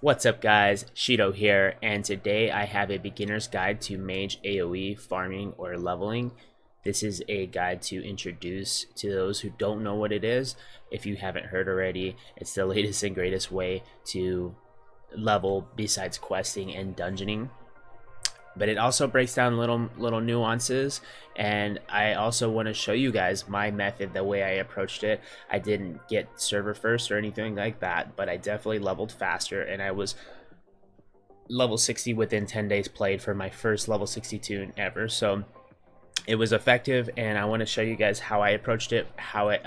What's up guys, Shido here, and today I have a beginner's guide to Mage AoE farming or leveling. This is a guide to introduce to those who don't know what it is. If you haven't heard already, it's the latest and greatest way to level besides questing and dungeoning. But it also breaks down little nuances, and I also want to show you guys my method, the way I approached it. I didn't get server first or anything like that, but I definitely leveled faster, and I was level 60 within 10 days played for my first level 62 ever. So it was effective, and I want to show you guys how I approached it, how it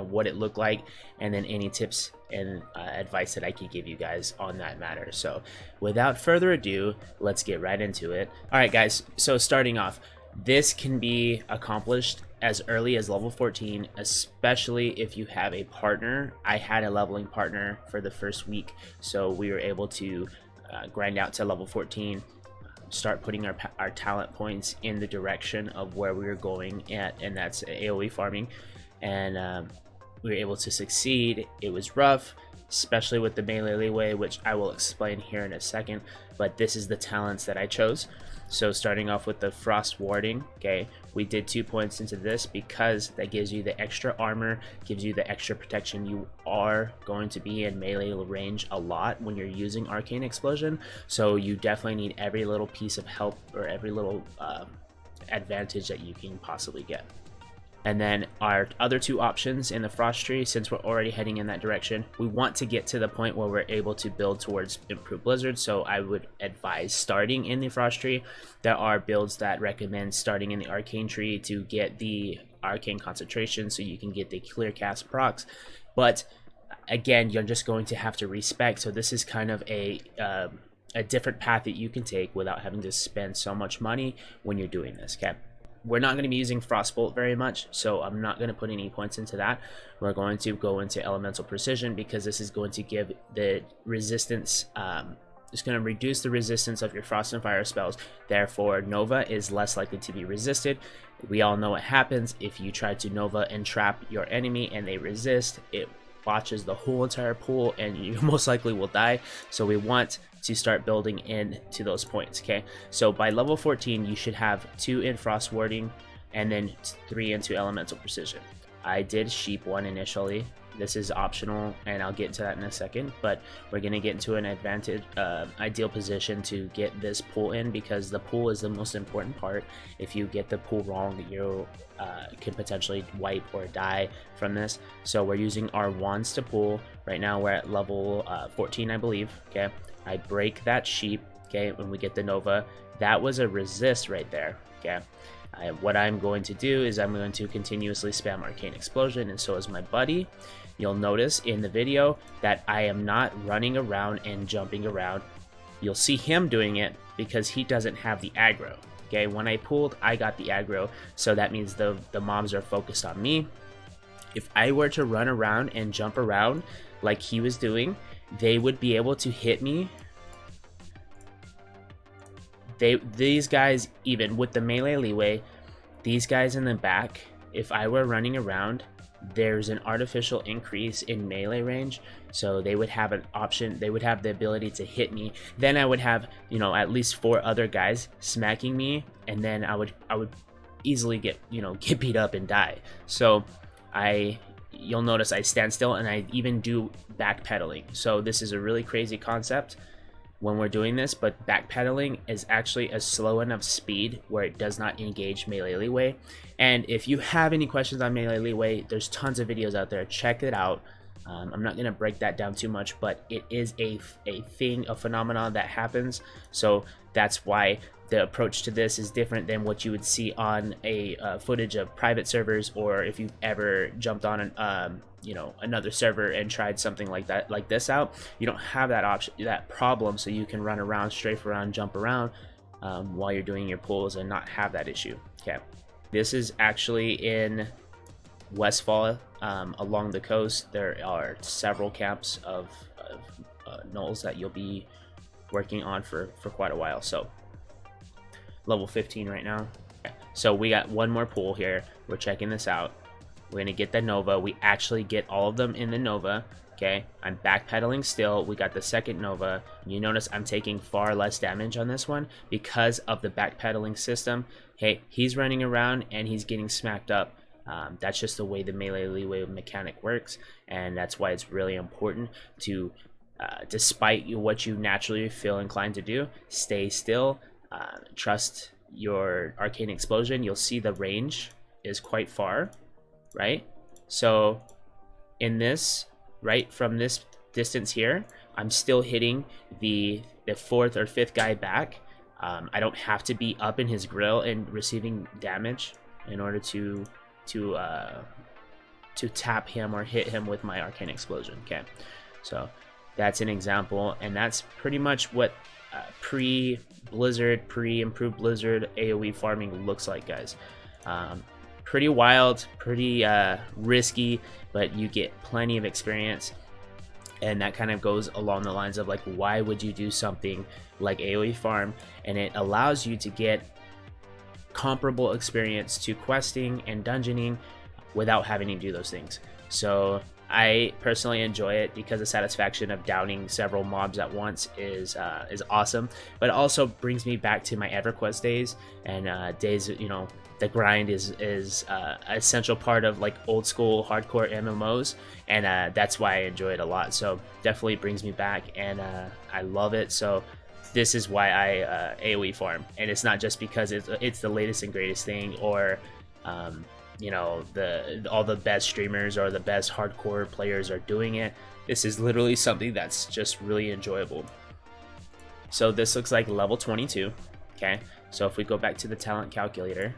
what it looked like, and then any tips and advice that I could give you guys on that matter. So without further ado, let's get right into it. All right guys, so starting off, this can be accomplished as early as level 14, especially if you have a partner. I had a leveling partner for the first week, so we were able to grind out to level 14, start putting our talent points in the direction of where we were going at, and that's AoE farming. And we were able to succeed. It was rough, especially with the melee leeway, which I will explain here in a second, but this is the talents that I chose. So starting off with the frost warding, okay, we did 2 points into this because that gives you the extra armor, gives you the extra protection. You are going to be in melee range a lot when you're using arcane explosion, so you definitely need every little piece of help or every little advantage that you can possibly get. And then our other two options in the frost tree, since we're already heading in that direction, we want to get to the point where we're able to build towards improved blizzard. So I would advise starting in the frost tree. There are builds that recommend starting in the arcane tree to get the arcane concentration so you can get the Clearcast procs. But again, you're just going to have to respec. So this is kind of a different path that you can take without having to spend so much money when you're doing this, okay? We're not going to be using Frostbolt very much, so I'm not going to put any points into that. We're going to go into Elemental Precision because this is going to give the resistance, it's going to reduce the resistance of your Frost and Fire spells. Therefore, Nova is less likely to be resisted. We all know what happens if you try to Nova and trap your enemy and they resist. It botches the whole entire pool and you most likely will die. So we want to start building into those points, okay? So by level 14, you should have 2 in frost warding and then 3 into elemental precision. I did sheep 1 initially. This is optional, and I'll get into that in a second, but we're gonna get into an ideal position to get this pool in, because the pool is the most important part. If you get the pool wrong, you can potentially wipe or die from this. So we're using our wands to pool. Right now we're at level 14, I believe, okay? I break that sheep, okay, when we get the Nova. That was a resist right there, okay? What I'm going to do is I'm going to continuously spam Arcane Explosion, and so is my buddy. You'll notice in the video that I am not running around and jumping around. You'll see him doing it because he doesn't have the aggro, okay? When I pulled, I got the aggro, so that means the mobs are focused on me. If I were to run around and jump around like he was doing, they would be able to hit me. These guys, even with the melee leeway, these guys in the back, if I were running around, there's an artificial increase in melee range, so they would have an option, they would have the ability to hit me. Then I would have, at least 4 other guys smacking me, and then I would easily get beat up and die. So you'll notice I stand still, and I even do backpedaling. So this is a really crazy concept when we're doing this, but backpedaling is actually a slow enough speed where it does not engage melee leeway. And if you have any questions on melee leeway, there's tons of videos out there. Check it out. I'm not going to break that down too much, but it is a phenomenon that happens. So that's why the approach to this is different than what you would see on a footage of private servers, or if you've ever jumped on an another server and tried something like this out. You don't have that option, that problem, so you can run around, strafe around, jump around while you're doing your pulls and not have that issue. Okay, this is actually in Westfall, along the coast. There are several camps of gnolls that you'll be working on for quite a while. So level 15 right now. Okay. So we got one more pool here. We're checking this out. We're gonna get the Nova. We actually get all of them in the Nova. Okay, I'm backpedaling still. We got the second Nova. You notice I'm taking far less damage on this one because of the backpedaling system. Hey, he's running around and he's getting smacked up. That's just the way the melee leeway mechanic works, and that's why it's really important to, despite what you naturally feel inclined to do, stay still, trust your arcane explosion. You'll see the range is quite far, right? So in this, right from this distance here, I'm still hitting the fourth or fifth guy back. I don't have to be up in his grill and receiving damage in order to tap him or hit him with my arcane explosion. Okay, so that's an example, and that's pretty much what pre-Blizzard, pre-improved Blizzard AoE farming looks like, guys. Pretty wild, pretty risky, but you get plenty of experience, and that kind of goes along the lines of like, why would you do something like AoE farm? And it allows you to get comparable experience to questing and dungeoning without having to do those things. So I personally enjoy it because the satisfaction of downing several mobs at once is awesome, but it also brings me back to my EverQuest days and days, you know, the grind is an essential part of like old school hardcore MMOs, and that's why I enjoy it a lot. So definitely brings me back, and I love it. So this is why I AoE farm, and it's not just because it's the latest and greatest thing, or you know, all the best streamers or the best hardcore players are doing it. This is literally something that's just really enjoyable. So this looks like level 22. Okay, so if we go back to the talent calculator,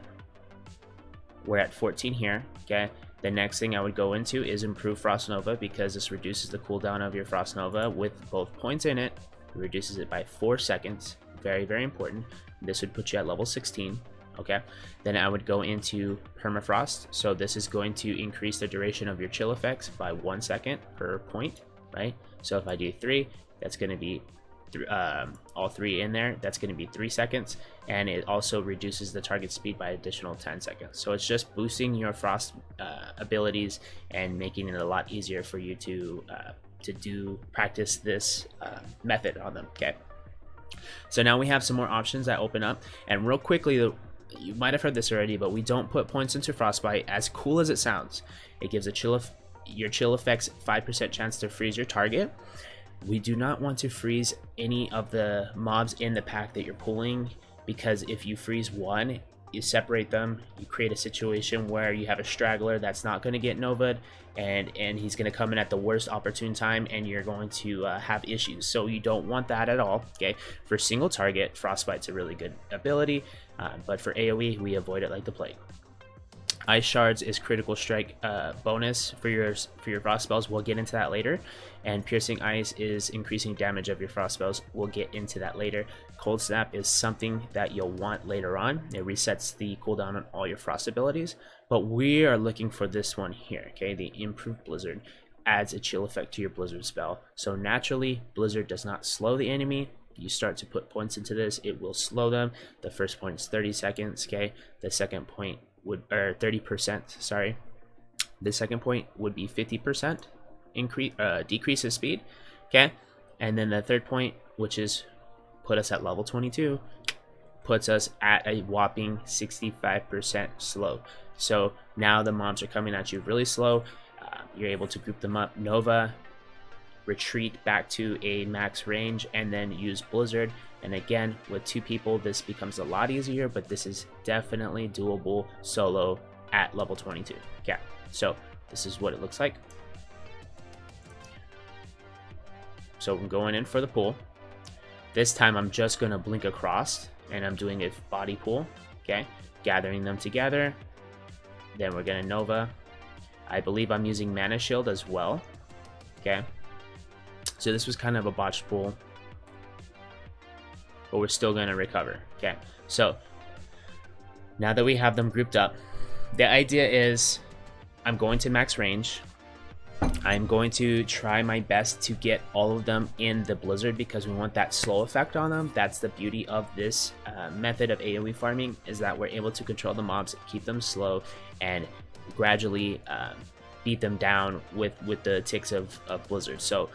we're at 14 here. Okay, the next thing I would go into is improve Frost Nova, because this reduces the cooldown of your Frost Nova with both points in it. It reduces it by 4 seconds. Very, very important. This would put you at level 16. Okay, then I would go into Permafrost. So this is going to increase the duration of your chill effects by 1 second per point, right? So if I do 3, that's going to be all 3 in there. That's going to be 3 seconds, and it also reduces the target speed by additional 10 seconds. So it's just boosting your Frost abilities and making it a lot easier for you to practice this method on them. Okay, so now we have some more options that open up, and real quickly, you might have heard this already, but we don't put points into Frostbite. As cool as it sounds, it gives your chill effects 5% chance to freeze your target. We do not want to freeze any of the mobs in the pack that you're pulling, because if you freeze one, you separate them, you create a situation where you have a straggler that's not going to get Nova'd, and he's going to come in at the worst opportune time, and you're going to have issues. So you don't want that at all. Okay, for single target, Frostbite's a really good ability, but for AoE, we avoid it like the plague. Ice Shards is critical strike bonus for your frost spells. We'll get into that later. And Piercing Ice is increasing damage of your frost spells. We'll get into that later. Cold Snap is something that you'll want later on. It resets the cooldown on all your frost abilities. But we are looking for this one here, okay? The Improved Blizzard adds a chill effect to your Blizzard spell. So naturally, Blizzard does not slow the enemy. You start to put points into this, it will slow them. The first point is 30 seconds, okay? The second point would, or 30%, sorry. The second point would be 50% decrease of speed, okay? And then the third point, which is put us at level 22, puts us at a whopping 65% slow. So now the mobs are coming at you really slow. You're able to group them up. Nova, retreat back to a max range, and then use Blizzard. And again, with 2 people, this becomes a lot easier, but this is definitely doable solo at level 22. Yeah, so this is what it looks like. So I'm going in for the pull. This time I'm just going to blink across, and I'm doing a body pull, okay? Gathering them together. Then we're going to Nova. I believe I'm using Mana Shield as well, okay? So this was kind of a botched pull, but we're still going to recover, okay? So now that we have them grouped up, the idea is I'm going to max range. I'm going to try my best to get all of them in the Blizzard, because we want that slow effect on them. That's the beauty of this method of AoE farming, is that we're able to control the mobs, keep them slow, and gradually beat them down with the ticks of Blizzard. So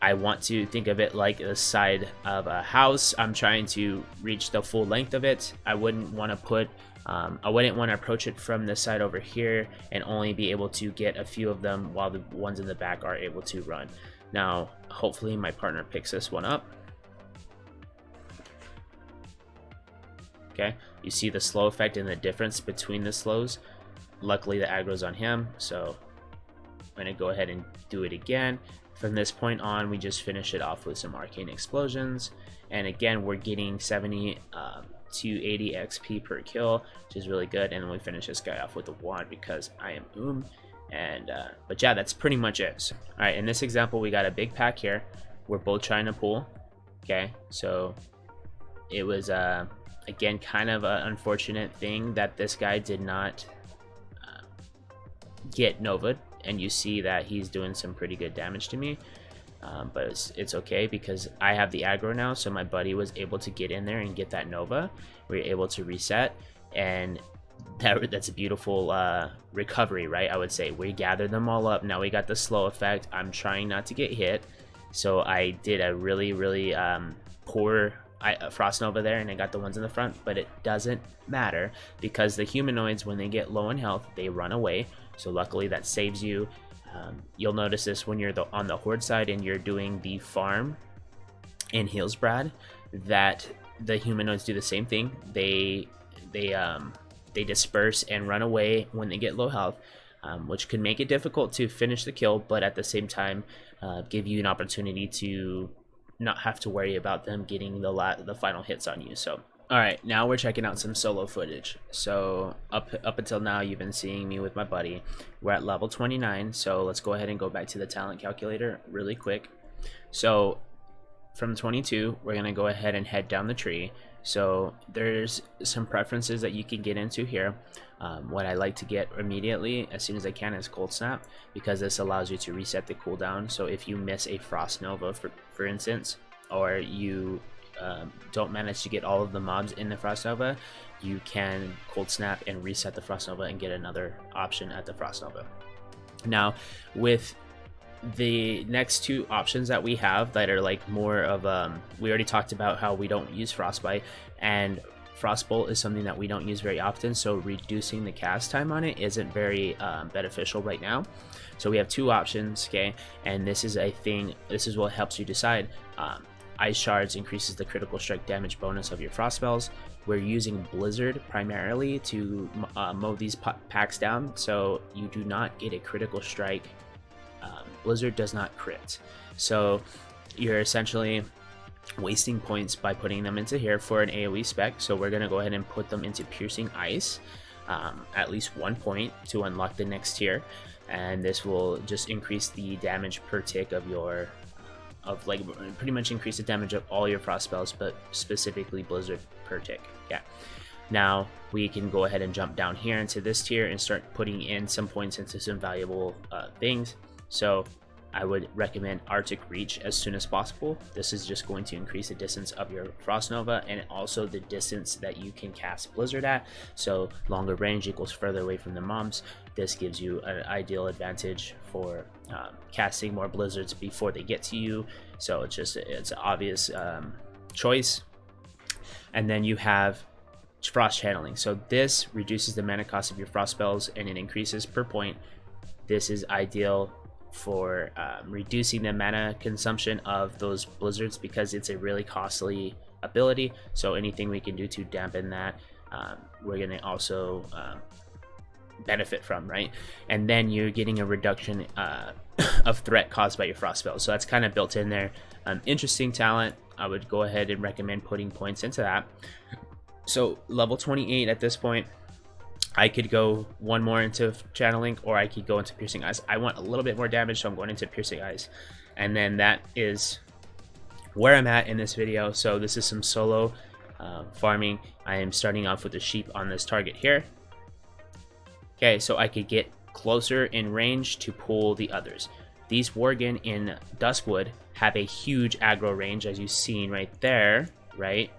I want to think of it like the side of a house. I'm trying to reach the full length of it. I wouldn't want to approach it from this side over here and only be able to get a few of them while the ones in the back are able to run. Now, hopefully my partner picks this one up. Okay, you see the slow effect and the difference between the slows. Luckily the aggro's on him, so I'm gonna go ahead and do it again. From this point on, we just finish it off with some arcane explosions, and again we're getting 70 to 80 XP per kill, which is really good. And then we finish this guy off with a wand because I am and but yeah, that's pretty much it. So, all right, in this example we got a big pack here. We're both trying to pull. Okay, so it was again kind of an unfortunate thing that this guy did not get Nova'd, and you see that he's doing some pretty good damage to me, but it's okay because I have the aggro now, so my buddy was able to get in there and get that Nova. We were able to reset, and that's a beautiful recovery, right? I would say we gathered them all up. Now we got the slow effect. I'm trying not to get hit, so I did a really poor Frost Nova there, and I got the ones in the front, but it doesn't matter because the humanoids, when they get low in health, they run away. So luckily that saves you. You'll notice this when you're on the horde side and you're doing the farm in Healsbrad, that the humanoids do the same thing. They disperse and run away when they get low health, which can make it difficult to finish the kill, but at the same time give you an opportunity to not have to worry about them getting the final hits on you. So all right, now we're checking out some solo footage. So up until now, you've been seeing me with my buddy. We're at level 29, so let's go ahead and go back to the talent calculator really quick. So from 22, we're gonna go ahead and head down the tree. So there's some preferences that you can get into here. What I like to get immediately, as soon as I can, is Cold Snap, because this allows you to reset the cooldown. So if you miss a Frost Nova, for instance, or you don't manage to get all of the mobs in the Frost Nova, you can Cold Snap and reset the Frost Nova and get another option at the Frost Nova. Now, with the next two options that we have that are like more of we already talked about how we don't use Frostbite, and Frostbolt is something that we don't use very often, so reducing the cast time on it isn't very beneficial right now. So we have two options, okay, and this is what helps you decide. Ice Shards increases the critical strike damage bonus of your frost spells. We're using Blizzard primarily to mow these packs down, so you do not get a critical strike. Blizzard does not crit, so you're essentially wasting points by putting them into here for an AoE spec. So we're going to go ahead and put them into Piercing Ice, at least 1 point to unlock the next tier, and this will just increase the damage per tick of your pretty much increase the damage of all your frost spells, but specifically Blizzard per tick. Yeah. Now we can go ahead and jump down here into this tier and start putting in some points into some valuable things. So I would recommend Arctic Reach as soon as possible. This is just going to increase the distance of your Frost Nova and also the distance that you can cast Blizzard at. So longer range equals further away from the mobs. This gives you an ideal advantage for casting more Blizzards before they get to you. So it's an obvious choice. And then you have Frost Channeling. So this reduces the mana cost of your Frost spells and it increases per point. This is ideal for reducing the mana consumption of those Blizzards because it's a really costly ability. So anything we can do to dampen that, we're going to also benefit from, right? And then you're getting a reduction of threat caused by your frost spells. So that's kind of built in there. Interesting talent. I would go ahead and recommend putting points into that. So level 28 at this point, I could go one more into Channeling, or I could go into Piercing Eyes. I want a little bit more damage, so I'm going into Piercing Eyes. And then that is where I'm at in this video. So this is some solo farming. I am starting off with the sheep on this target here. Okay, so I could get closer in range to pull the others. These Worgen in Duskwood have a huge aggro range, as you've seen right there, right?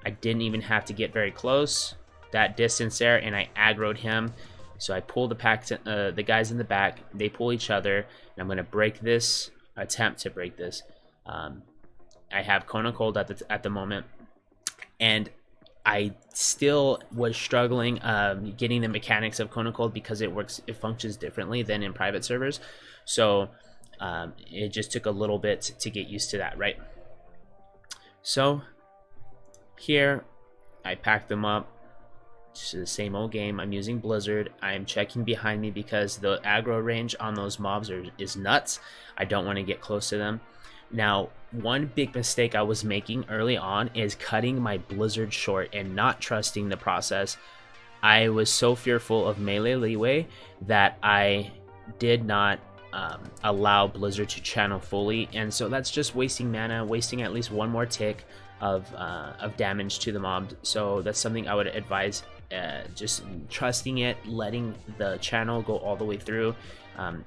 I didn't even have to get very close. That distance there, and I aggroed him So I pull the guys in the back, they pull each other, and I'm going to break this, attempt to break this. I have Cone of Cold at the moment, and I still was struggling getting the mechanics of Cone of Cold because it functions differently than in private servers. So it just took a little bit to get used to that, right? So here I packed them up. It's the same old game. I'm using Blizzard. I'm checking behind me because the aggro range on those mobs is nuts. I don't want to get close to them. Now, one big mistake I was making early on is cutting my Blizzard short and not trusting the process. I was so fearful of melee leeway that I did not allow Blizzard to channel fully, and so that's just wasting mana, wasting at least one more tick of damage to the mob. So that's something I would advise, just trusting it, letting the channel go all the way through.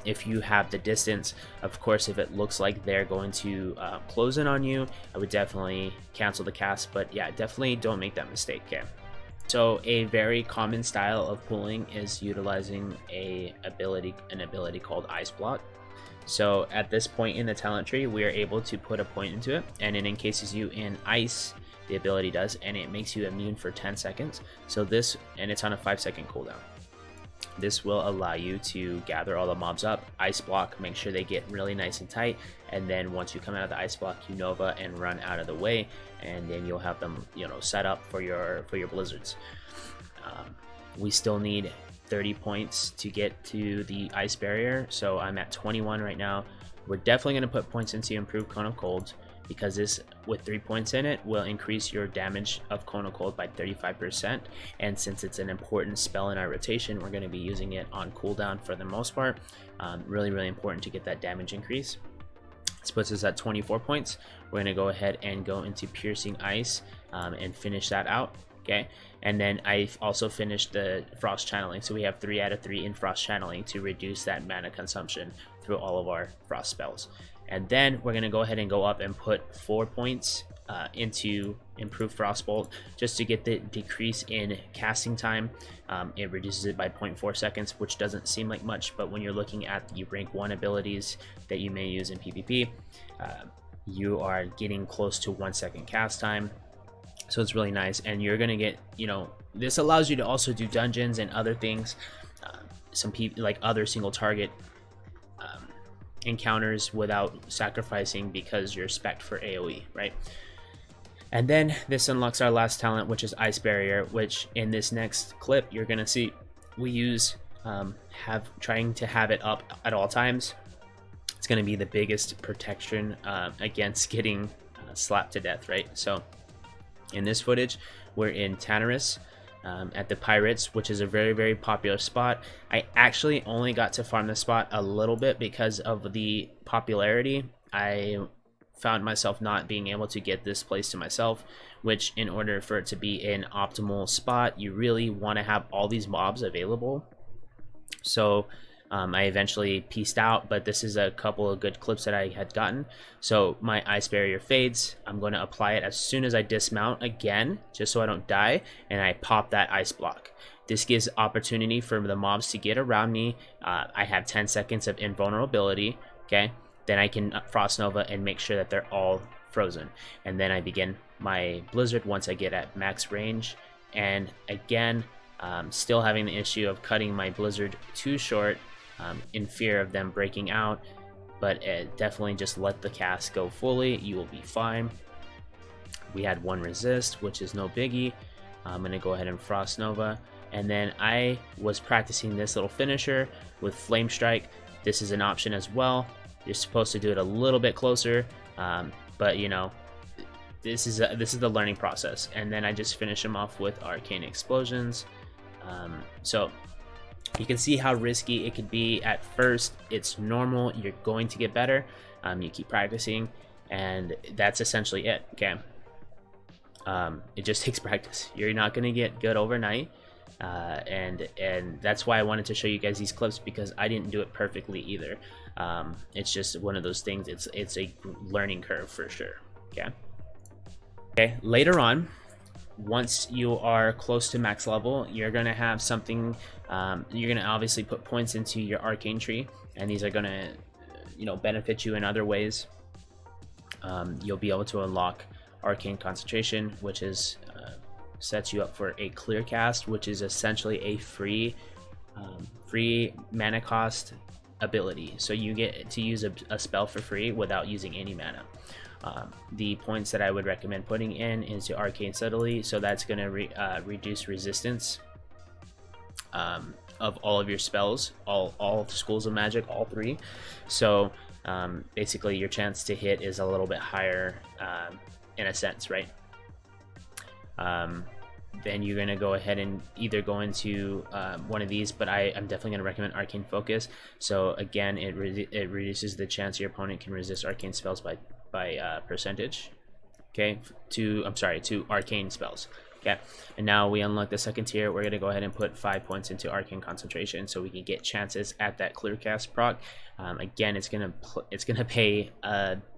If you have the distance, of course, if it looks like they're going to close in on you, I would definitely cancel the cast. But yeah, definitely don't make that mistake. Okay. So a very common style of pulling is utilizing an ability called Ice Block. So at this point in the talent tree, we are able to put a point into it, and it encases you in ice. The ability does, and it makes you immune for 10 seconds. So this, and it's on a 5-second cooldown. This will allow you to gather all the mobs up, ice block, make sure they get really nice and tight, and then once you come out of the ice block, you Nova and run out of the way, and then you'll have them, set up for your blizzards. We still need 30 points to get to the ice barrier, so I'm at 21 right now. We're definitely going to put points into improved Cone of Cold, because this, with 3 points in it, will increase your damage of Cone of Cold by 35%. And since it's an important spell in our rotation, we're going to be using it on cooldown for the most part. Really, really important to get that damage increase. This puts us at 24 points. We're going to go ahead and go into Piercing Ice and finish that out. Okay, and then I've also finished the Frost Channeling, so we have 3 out of 3 in Frost Channeling to reduce that mana consumption through all of our Frost spells. And then we're going to go ahead and go up and put 4 points into Improved Frostbolt, just to get the decrease in casting time. It reduces it by 0.4 seconds, which doesn't seem like much, but when you're looking at the rank 1 abilities that you may use in PvP, you are getting close to 1 second cast time. So it's really nice, and you're going to get, this allows you to also do dungeons and other things, some people like other single target encounters without sacrificing, because you're spec'd for AoE, right? And then this unlocks our last talent, which is Ice Barrier, which in this next clip you're gonna see we use trying to have it up at all times. It's gonna be the biggest protection against getting slapped to death, right? So in this footage, we're in Tanarus at the Pirates, which is a very, very popular spot. I actually only got to farm this spot a little bit because of the popularity. I found myself not being able to get this place to myself, which in order for it to be an optimal spot, you really want to have all these mobs available. So I eventually pieced out, but this is a couple of good clips that I had gotten. So my Ice Barrier fades. I'm going to apply it as soon as I dismount again, just so I don't die, and I pop that Ice Block. This gives opportunity for the mobs to get around me. I have 10 seconds of invulnerability, okay? Then I can Frost Nova and make sure that they're all frozen. And then I begin my Blizzard once I get at max range. And again, still having the issue of cutting my Blizzard too short, in fear of them breaking out, but definitely just let the cast go fully. You will be fine. We had 1 resist, which is no biggie. I'm going to go ahead and Frost Nova, and then I was practicing this little finisher with Flame Strike. This is an option as well. You're supposed to do it a little bit closer, but this is the learning process. And then I just finish them off with Arcane Explosions. So you can see how risky it could be at first. It's normal. You're going to get better. You keep practicing, and that's essentially it. Okay. It just takes practice. You're not going to get good overnight, and that's why I wanted to show you guys these clips, because I didn't do it perfectly either. It's just one of those things. It's a learning curve for sure. Okay. Later on, once you are close to max level, you're gonna have something. You're gonna obviously put points into your arcane tree, and these are gonna, benefit you in other ways. You'll be able to unlock arcane concentration, which is sets you up for a Clearcast, which is essentially a free mana cost ability. So you get to use a spell for free without using any mana. The points that I would recommend putting in into Arcane Subtlety, so that's going to reduce resistance of all of your spells, all schools of magic, all three. So basically your chance to hit is a little bit higher in a sense, right? Then you're going to go ahead and either go into one of these, but I'm definitely going to recommend Arcane Focus. So again, it reduces the chance your opponent can resist arcane spells by percentage, okay, to arcane spells. Okay, and now we unlock the second tier. We're going to go ahead and put 5 points into Arcane Concentration so we can get chances at that Clearcast proc. Again, it's gonna pay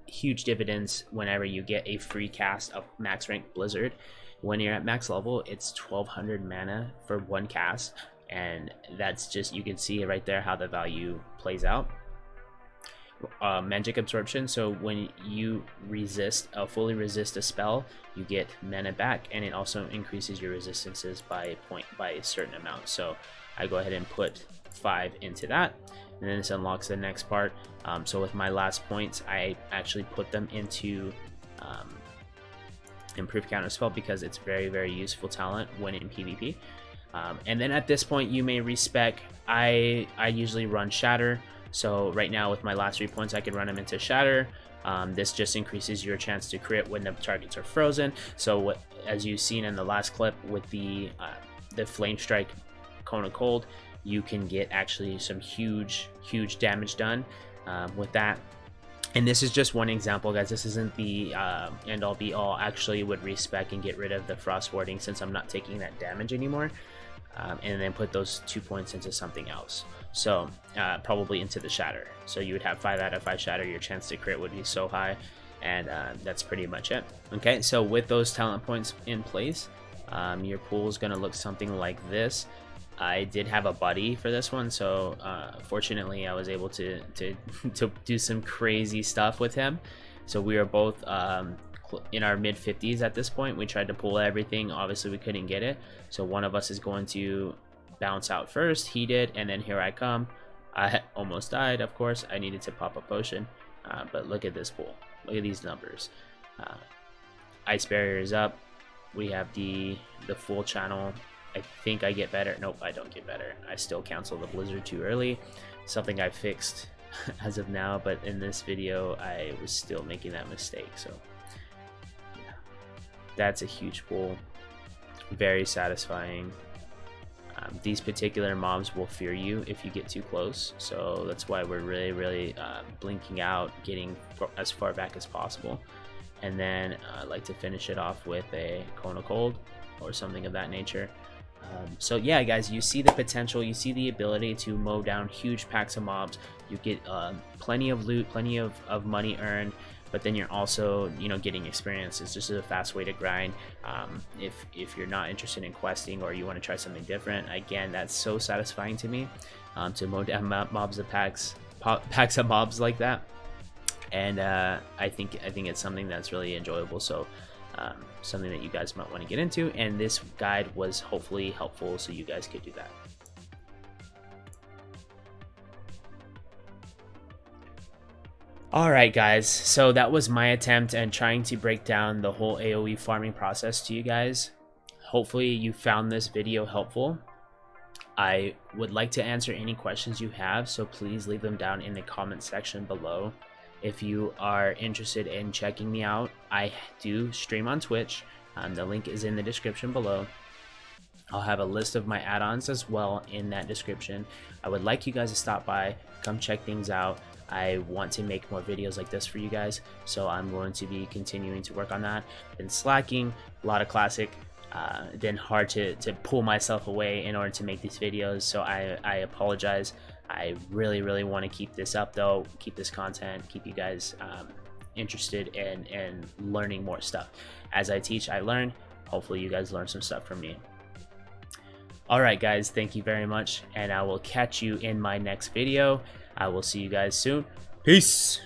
huge dividends whenever you get a free cast of max rank Blizzard. When you're at max level, it's 1200 mana for one cast, and that's just, you can see right there how the value plays out. Magic absorption, so when you fully resist a spell, you get mana back, and it also increases your resistances by a certain amount. So I go ahead and put 5 into that, and then this unlocks the next part. So with my last points, I actually put them into Improve Counterspell, because it's very, very useful talent when in PvP. And then at this point you may respec. I usually run Shatter. So right now with my last 3 points, I can run them into Shatter. This just increases your chance to crit when the targets are frozen. So as you've seen in the last clip with the Flame Strike Cone of Cold, you can get actually some huge damage done with that. And this is just one example, guys. This isn't the end all be all. Actually would respec and get rid of the Frost Warding since I'm not taking that damage anymore. And then put those 2 points into something else. So probably into the Shatter. So you would have 5 out of 5 Shatter. Your chance to crit would be so high, and that's pretty much it. Okay, so with those talent points in place, your pool is going to look something like this. I did have a buddy for this one, so fortunately I was able to do some crazy stuff with him. So we were both in our mid 50s at this point. We tried to pull everything. Obviously we couldn't get it, so one of us is going to bounce out first. He did, and then here I come. I almost died, of course. I needed to pop a potion, but look at this pool. Look at these numbers. Ice barrier is up. We have the full channel. I think I get better. Nope, I don't get better. I still cancel the Blizzard too early. Something I fixed as of now, but in this video I was still making that mistake. So yeah, that's a huge pull. Very satisfying. These particular mobs will fear you if you get too close, so that's why we're really blinking out, getting as far back as possible. And then I like to finish it off with a Cone of Cold or something of that nature. So yeah, guys, you see the potential, you see the ability to mow down huge packs of mobs. You get plenty of loot, plenty of money earned, but then you're also, getting experience. It's just a fast way to grind. If you're not interested in questing or you want to try something different, again, that's so satisfying to me, to mow down packs of mobs like that. And I think it's something that's really enjoyable. So something that you guys might want to get into, and this guide was hopefully helpful so you guys could do that. Alright guys, so that was my attempt at trying to break down the whole AoE farming process to you guys. Hopefully you found this video helpful. I would like to answer any questions you have, so please leave them down in the comment section below. If you are interested in checking me out, I do stream on Twitch. The link is in the description below. I'll have a list of my add-ons as well in that description. I would like you guys to stop by, come check things out. I want to make more videos like this for you guys, so I'm going to be continuing to work on that. Been slacking, a lot of classic. Been hard to pull myself away in order to make these videos, so I apologize. I really want to keep this up though, keep this content, keep you guys interested in learning more stuff. As I teach, I learn. hopefully you guys learned some stuff from me. Alright guys, thank you very much, and I will catch you in my next video. I will see you guys soon. Peace!